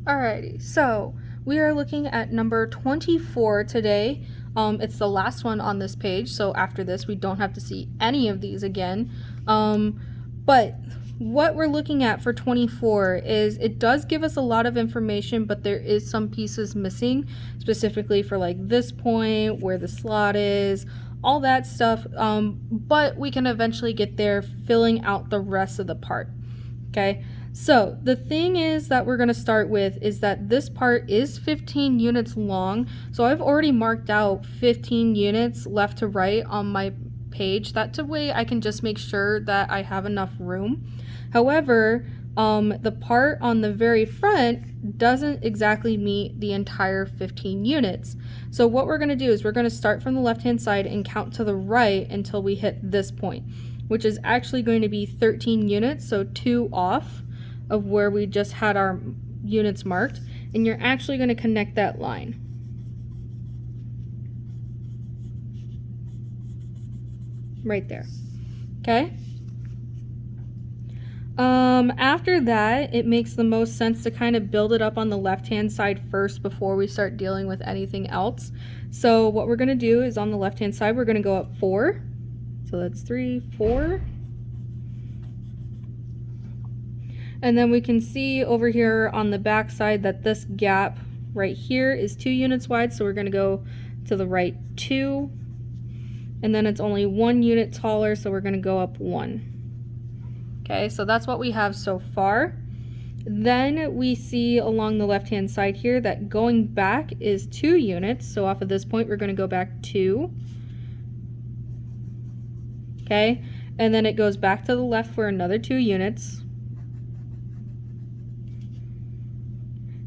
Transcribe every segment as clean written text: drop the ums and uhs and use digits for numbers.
Alrighty, so we are looking at number 24 today. It's the last one on this page, so after this we don't have to see any of these again. But what we're looking at for 24 is it does give us a lot of information, but there is some pieces missing, specifically for like this point, where the slot is, all that stuff. But we can eventually get there filling out the rest of the part. Okay, so the thing is that we're going to start with is that this part is 15 units long. So I've already marked out 15 units left to right on my page. That's a way I can just make sure that I have enough room. However, the part on the very front doesn't exactly meet the entire 15 units. So what we're going to do is we're going to start from the left-hand side and count to the right until we hit this point, which is actually going to be 13 units, so 2 off of where we just had our units marked, and you're actually going to connect that line. Right there. Okay? After that, it makes the most sense to kind of build it up on the left-hand side first before we start dealing with anything else. So what we're going to do is on the left-hand side, we're going to go up 4. So that's 3, 4. And then we can see over here on the back side that this gap right here is 2 units wide. So we're going to go to the right 2. And then it's only 1 unit taller, so we're going to go up 1. Okay, so that's what we have so far. Then we see along the left-hand side here that going back is 2 units. So off of this point, we're going to go back 2. Okay, and then it goes back to the left for another 2 units.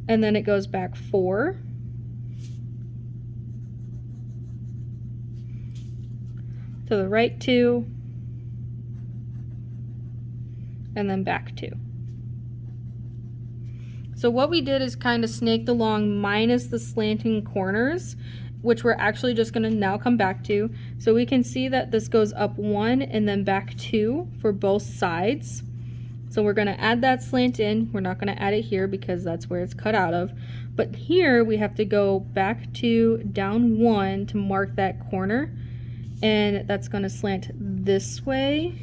And then it goes back 4. To the right 2. And then back 2. So what we did is kind of snaked along minus the slanting corners, which we're actually just going to now come back to. So we can see that this goes up 1 and then back 2 for both sides. So we're going to add that slant in. We're not going to add it here because that's where it's cut out of. But here we have to go back 2, down 1 to mark that corner. And that's going to slant this way.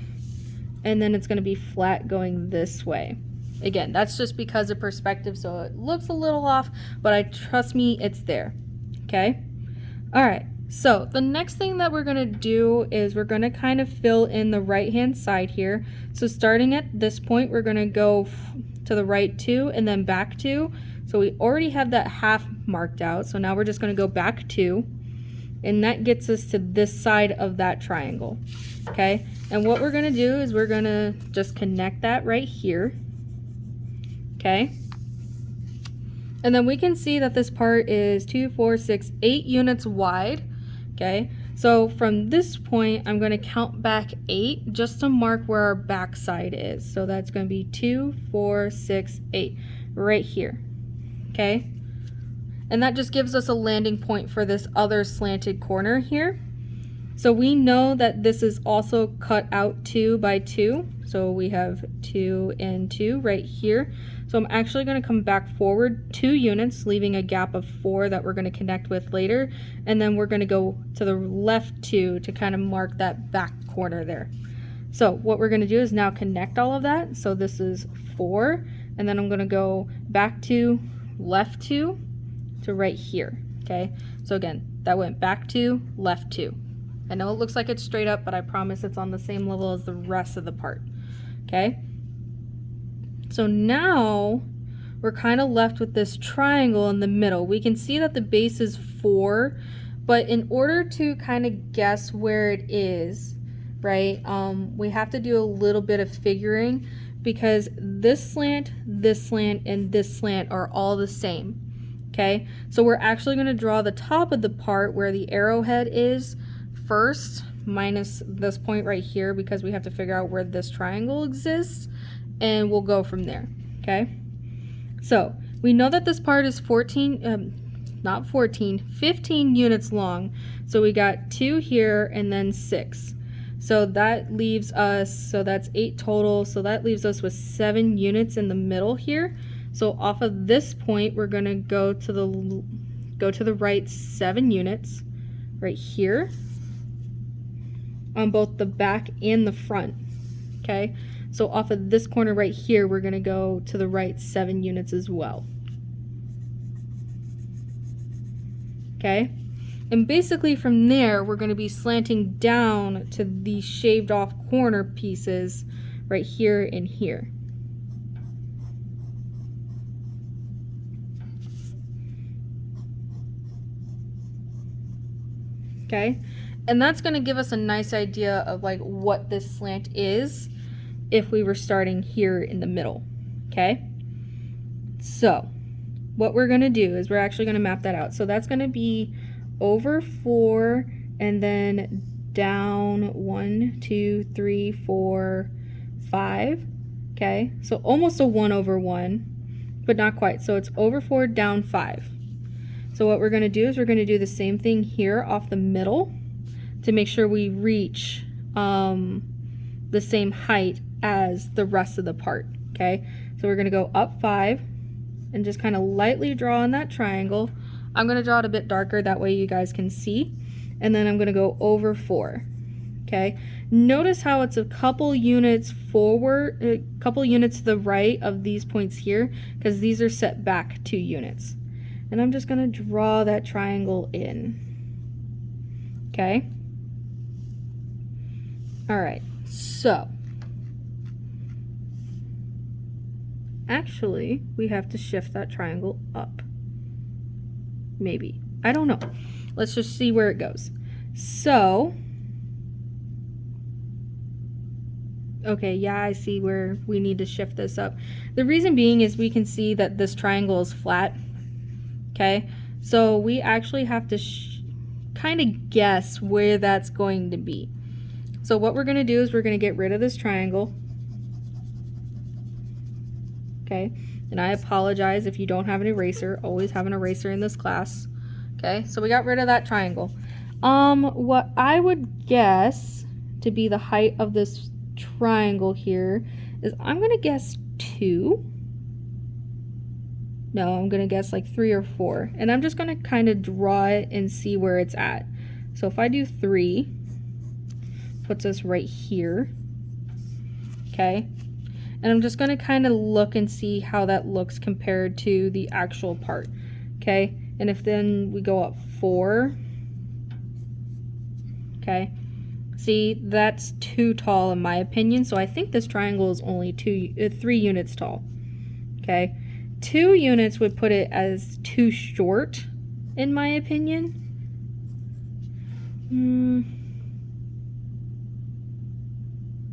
And then it's going to be flat going this way. Again, that's just because of perspective, so it looks a little off, but trust me, it's there. Okay? All right. So the next thing that we're going to do is we're going to kind of fill in the right-hand side here. So starting at this point, we're going to go to the right 2 and then back 2. So we already have that half marked out. So now we're just going to go back 2. And that gets us to this side of that triangle. Okay? And what we're going to do is we're going to just connect that right here. Okay? And then we can see that this part is 2, 4, 6, 8 units wide. Okay? So from this point, I'm going to count back 8 just to mark where our back side is. So that's going to be 2, 4, 6, 8 right here. Okay? And that just gives us a landing point for this other slanted corner here. So we know that this is also cut out 2 by 2. So we have 2 and 2 right here. So I'm actually going to come back forward 2 units, leaving a gap of 4 that we're going to connect with later. And then we're going to go to the left 2 to kind of mark that back corner there. So what we're going to do is now connect all of that. So this is 4. And then I'm going to go back 2, left 2 to right here. Okay. So again, that went back 2, left 2. I know it looks like it's straight up, but I promise it's on the same level as the rest of the part. Okay. So now we're kind of left with this triangle in the middle. We can see that the base is 4, but in order to kind of guess where it is, right, we have to do a little bit of figuring because this slant, and this slant are all the same. Okay, so we're actually going to draw the top of the part where the arrowhead is first, minus this point right here because we have to figure out where this triangle exists, and we'll go from there. Okay, so we know that this part is 15 units long. So we got 2 here and then 6. So that leaves us, so that's 8 total. So that leaves us with 7 units in the middle here. So off of this point, we're going to go to the right 7 units right here on both the back and the front. Okay, so off of this corner right here, we're going to go to the right 7 units as well. Okay, and basically from there, we're going to be slanting down to the shaved off corner pieces right here and here. Okay, and that's going to give us a nice idea of like what this slant is if we were starting here in the middle. Okay, so what we're going to do is we're actually going to map that out. So that's going to be over 4 and then down 1, 2, 3, 4, 5. Okay, so almost a 1 over 1, but not quite. So it's over 4, down 5. So what we're going to do is we're going to do the same thing here off the middle to make sure we reach the same height as the rest of the part. Okay, so we're going to go up 5 and just kind of lightly draw on that triangle. I'm going to draw it a bit darker, that way you guys can see. And then I'm going to go over 4. Okay, notice how it's a couple units forward, a couple units to the right of these points here, because these are set back 2 units. And I'm just going to draw that triangle in. Okay. All right, so actually, we have to shift that triangle up. Maybe. I don't know. Let's just see where it goes. So, okay, yeah, I see where we need to shift this up. The reason being is we can see that this triangle is flat. Okay, so we actually have to kind of guess where that's going to be. So what we're going to do is we're going to get rid of this triangle. Okay, and I apologize if you don't have an eraser. Always have an eraser in this class. Okay, so we got rid of that triangle. What I would guess to be the height of this triangle here is I'm going to guess 2. No, I'm going to guess like 3 or 4. And I'm just going to kind of draw it and see where it's at. So if I do 3, puts us right here. Okay. And I'm just going to kind of look and see how that looks compared to the actual part. Okay. And if then we go up 4. Okay. See, that's too tall in my opinion. So I think this triangle is only 3 units tall. Okay. 2 units would put it as too short, in my opinion.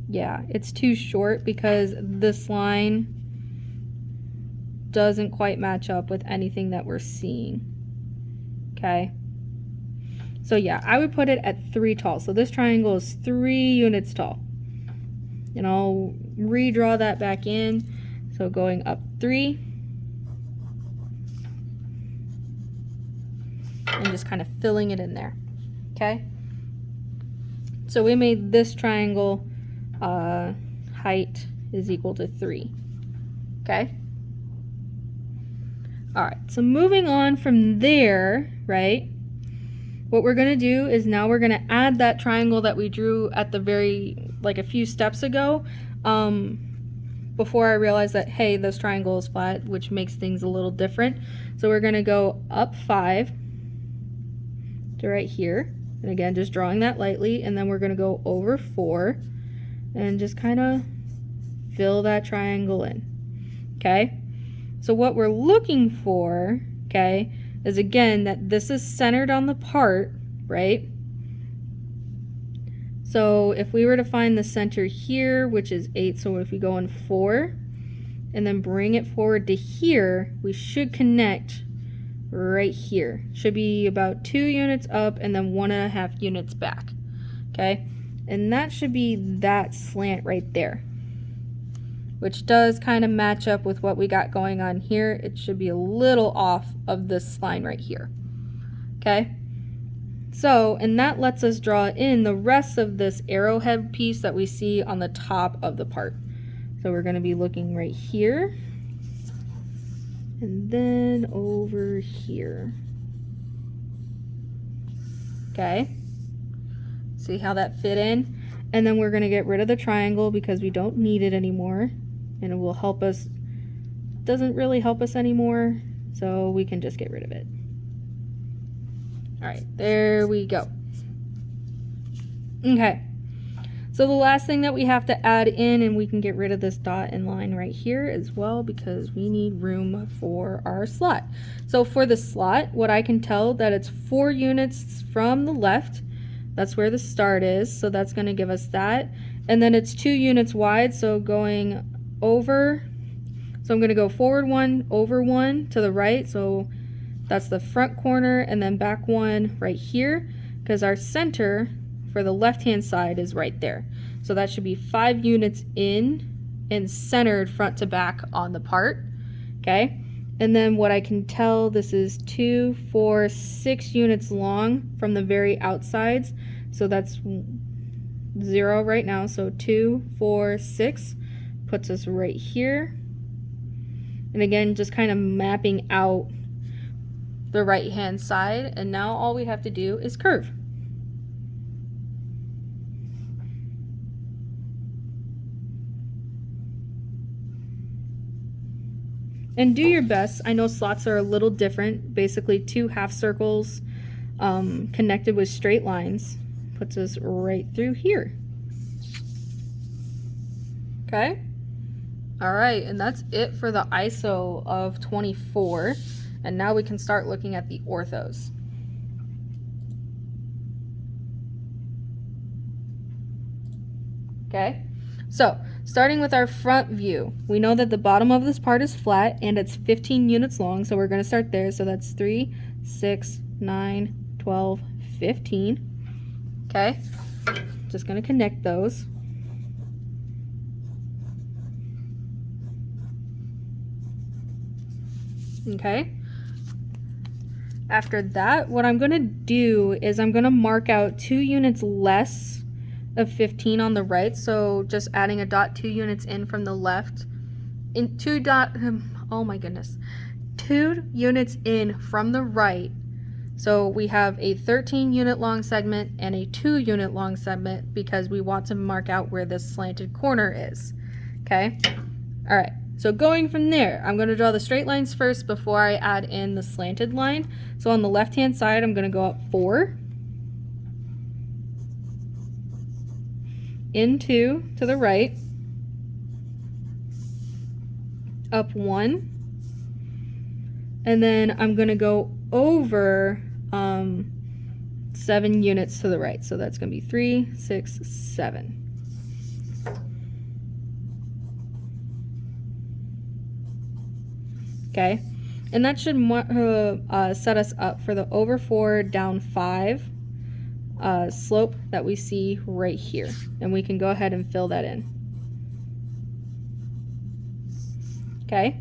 Yeah, it's too short because this line doesn't quite match up with anything that we're seeing. Okay. So yeah, I would put it at 3 tall. So this triangle is 3 units tall. And I'll redraw that back in. So going up 3. And just kind of filling it in there. Okay, so we made this triangle height is equal to 3. Okay, all right, so moving on from there, right, what we're going to do is now we're going to add that triangle that we drew at the like a few steps ago, before I realized that, hey, this triangle is flat, which makes things a little different. So we're going to go up 5 to right here, and again just drawing that lightly, and then we're going to go over 4 and just kind of fill that triangle in. Okay, so what we're looking for, okay, is again that this is centered on the part, right? So if we were to find the center here, which is 8, so if we go in 4 and then bring it forward to here, we should connect right here. Should be about 2 units up and then 1.5 units back. Okay, and that should be that slant right there, which does kind of match up with what we got going on here. It should be a little off of this line right here. Okay, so, and that lets us draw in the rest of this arrowhead piece that we see on the top of the part. So we're going to be looking right here. and then over here. Okay, see how that fit in? And then we're going to get rid of the triangle because we don't need it anymore, and it will help us, doesn't really help us anymore, so we can just get rid of it. All right, there we go. Okay, so the last thing that we have to add in, and we can get rid of this dot and line right here as well because we need room for our slot. So for the slot, what I can tell that it's 4 units from the left. That's where the start is, so that's going to give us that. And then it's 2 units wide, so going over, so I'm going to go forward 1, over 1 to the right, so that's the front corner, and then back 1 right here, because our center for the left hand side is right there. So that should be 5 units in and centered front to back on the part. Okay, and then what I can tell, this is 2, 4, 6 units long from the very outsides, so that's 0 right now. So 2, 4, 6 puts us right here, and again just kind of mapping out the right hand side, and now all we have to do is curve. And do your best. I know slots are a little different. Basically 2 half circles connected with straight lines puts us right through here. Okay. All right, and that's it for the ISO of 24. And now we can start looking at the orthos. Okay, so starting with our front view, we know that the bottom of this part is flat and it's 15 units long, so we're going to start there. So that's 3, 6, 9, 12, 15. Okay, just going to connect those. Okay, after that, what I'm going to do is I'm going to mark out 2 units less of 15 on the right, so just adding a dot 2 units in from the left, in 2 units in from the right. So we have a 13 unit long segment and a 2 unit long segment because we want to mark out where this slanted corner is. Okay, all right, so going from there, I'm going to draw the straight lines first before I add in the slanted line. So on the left hand side, I'm going to go up 4, in 2 to the right, up 1, and then I'm going to go over 7 units to the right. So that's going to be 3, 6, 7. Okay, and that should set us up for the over 4, down 5 slope that we see right here, and we can go ahead and fill that in. Okay,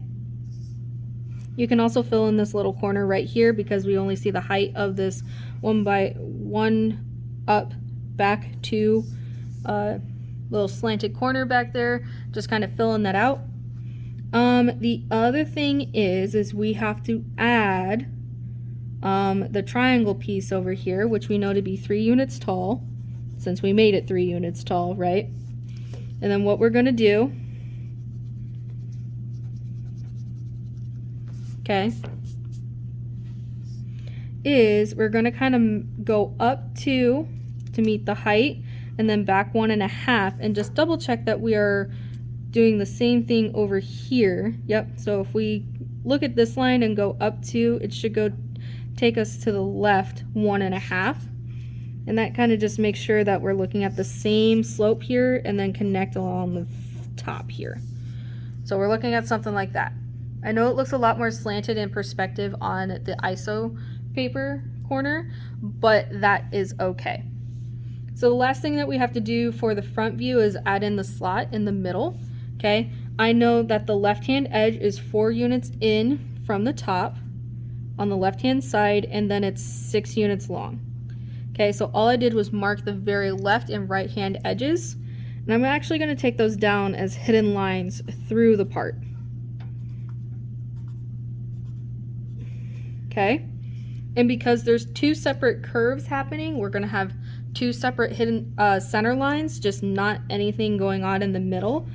you can also fill in this little corner right here because we only see the height of this 1 by 1 up back to little slanted corner back there, just kind of filling that out. The other thing is we have to add the triangle piece over here, which we know to be 3 units tall, since we made it 3 units tall, right? And then what we're going to do, okay, is we're going to kind of go up 2 to meet the height, and then back 1.5, and just double check that we are doing the same thing over here. Yep, so if we look at this line and go up 2, it should go take us to the left 1.5, and that kind of just makes sure that we're looking at the same slope here and then connect along the top here. So we're looking at something like that. I know it looks a lot more slanted in perspective on the ISO paper corner, but that is okay. So the last thing that we have to do for the front view is add in the slot in the middle. Okay, I know that the left hand edge is 4 units in from the top on the left hand side, and then it's 6 units long. Okay, so all I did was mark the very left and right hand edges, and I'm actually going to take those down as hidden lines through the part. Okay? And because there's two separate curves happening, we're going to have two separate hidden center lines, just not anything going on in the middle.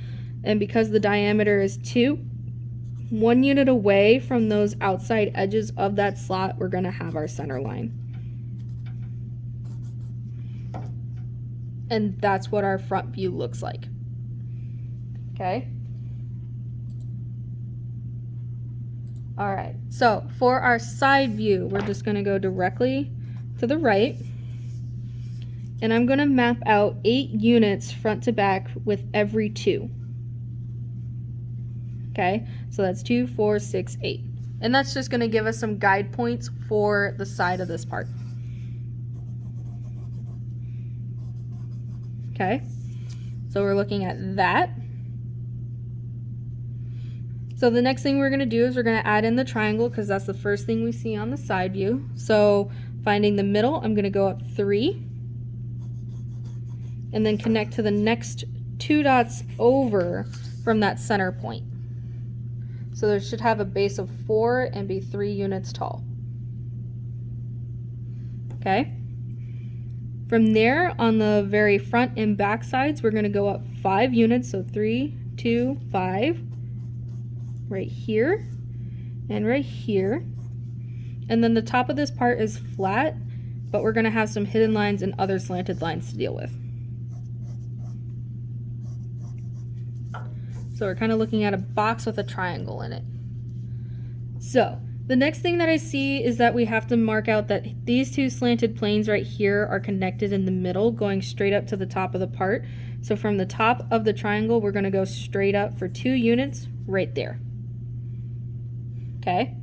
And because the diameter is 2, 1 unit away from those outside edges of that slot, we're going to have our center line. And that's what our front view looks like. Okay? All right, so for our side view, we're just going to go directly to the right. And I'm going to map out 8 units front to back with every 2. Okay, so that's 2, 4, 6, 8. And that's just going to give us some guide points for the side of this part. Okay, so we're looking at that. So the next thing we're going to do is we're going to add in the triangle because that's the first thing we see on the side view. So finding the middle, I'm going to go up 3 and then connect to the next 2 dots over from that center point. So there should have a base of 4 and be 3 units tall. Okay. From there, on the very front and back sides, we're going to go up 5 units. So 3, 2, 5. Right here and right here. And then the top of this part is flat, but we're going to have some hidden lines and other slanted lines to deal with. So we're kind of looking at a box with a triangle in it. So the next thing that I see is that we have to mark out that these 2 slanted planes right here are connected in the middle, going straight up to the top of the part. So from the top of the triangle, we're going to go straight up for 2 units right there. Okay.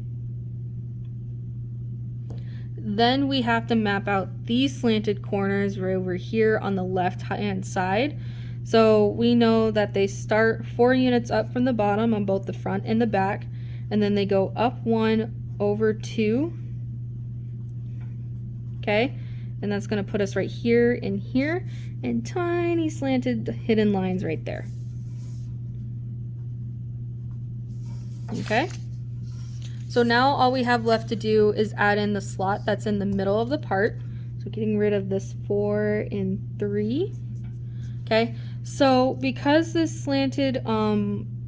Then we have to map out these slanted corners right over here on the left-hand side. So we know that they start 4 units up from the bottom on both the front and the back, and then they go up 1 over 2. Okay, and that's going to put us right here and here, and tiny slanted hidden lines right there. Okay. So now all we have left to do is add in the slot that's in the middle of the part. So getting rid of this 4 and 3. Okay, so because this slanted,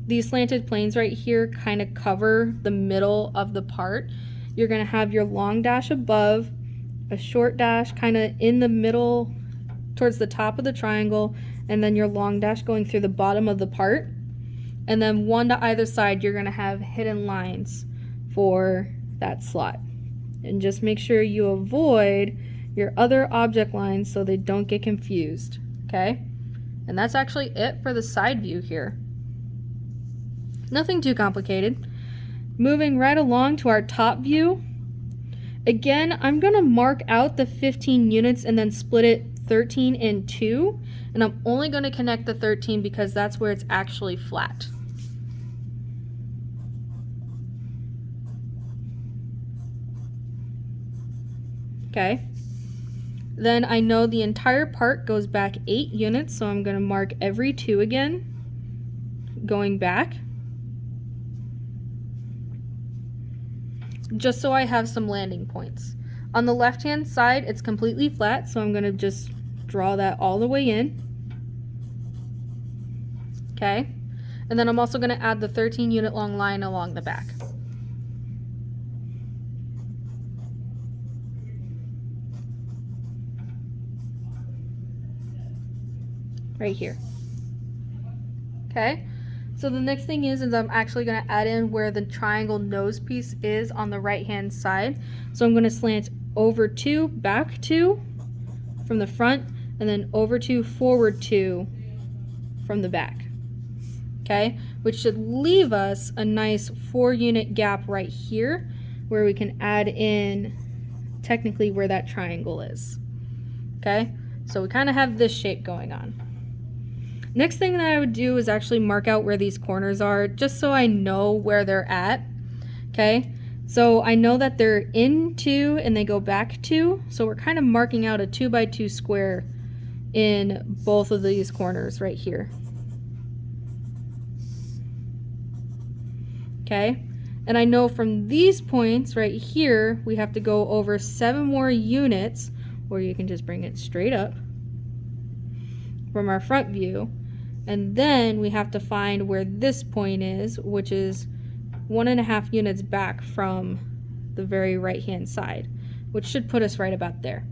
these slanted planes right here kind of cover the middle of the part, you're going to have your long dash above, a short dash kind of in the middle towards the top of the triangle, and then your long dash going through the bottom of the part. And then 1 to either side, you're going to have hidden lines for that slot. And just make sure you avoid your other object lines so they don't get confused. Okay? And that's actually it for the side view here. Nothing too complicated. Moving right along to our top view. Again, I'm going to mark out the 15 units and then split it 13 in 2. And I'm only going to connect the 13 because that's where it's actually flat. Okay, then I know the entire part goes back 8 units, so I'm going to mark every 2 again, going back, just so I have some landing points. On the left-hand side, it's completely flat, so I'm going to just draw that all the way in. Okay, and then I'm also going to add the 13 unit long line along the back. Right here. Okay, so the next thing is I'm actually going to add in where the triangle nose piece is on the right hand side. So I'm going to slant over 2, back 2 from the front, and then over 2, forward 2 from the back. Okay, which should leave us a nice 4 unit gap right here where we can add in technically where that triangle is. Okay, so we kind of have this shape going on. Next thing that I would do is actually mark out where these corners are, just so I know where they're at. Okay, so I know that they're in 2 and they go back 2, so we're kind of marking out a 2 by 2 square in both of these corners right here. Okay, And I know from these points right here, we have to go over 7 more units, or you can just bring it straight up from our front view. And then we have to find where this point is, which is 1.5 units back from the very right-hand side, which should put us right about there.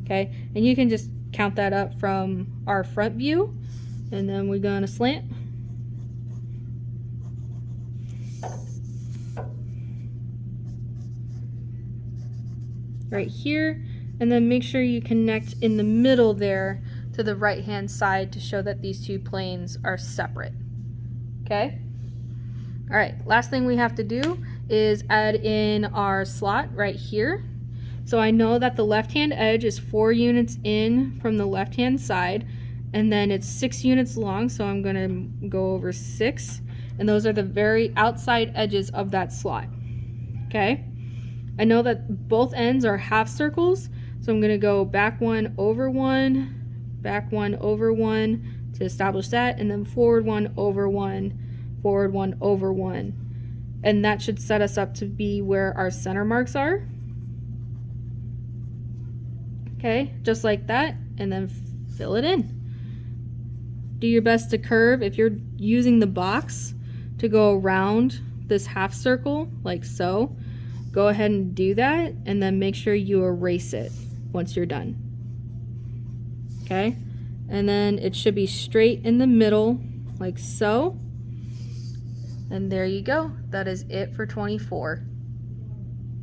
Okay, and you can just count that up from our front view, and then we're gonna slant. Right here, and then make sure you connect in the middle there to the right hand side to show that these two planes are separate. Okay? All right, last thing we have to do is add in our slot right here. So I know that the left hand edge is 4 units in from the left hand side, and then it's 6 units long, so I'm gonna go over 6, and those are the very outside edges of that slot. Okay? I know that both ends are half circles, so I'm going to go back 1 over 1, back 1 over 1 to establish that, and then forward 1 over 1, forward 1 over 1. And that should set us up to be where our center marks are. Okay, just like that, and then fill it in. Do your best to curve. If you're using the box to go around this half circle, like so, go ahead and do that, and then make sure you erase it once you're done. Okay, and then it should be straight in the middle, like so. And there you go. That is it for 24.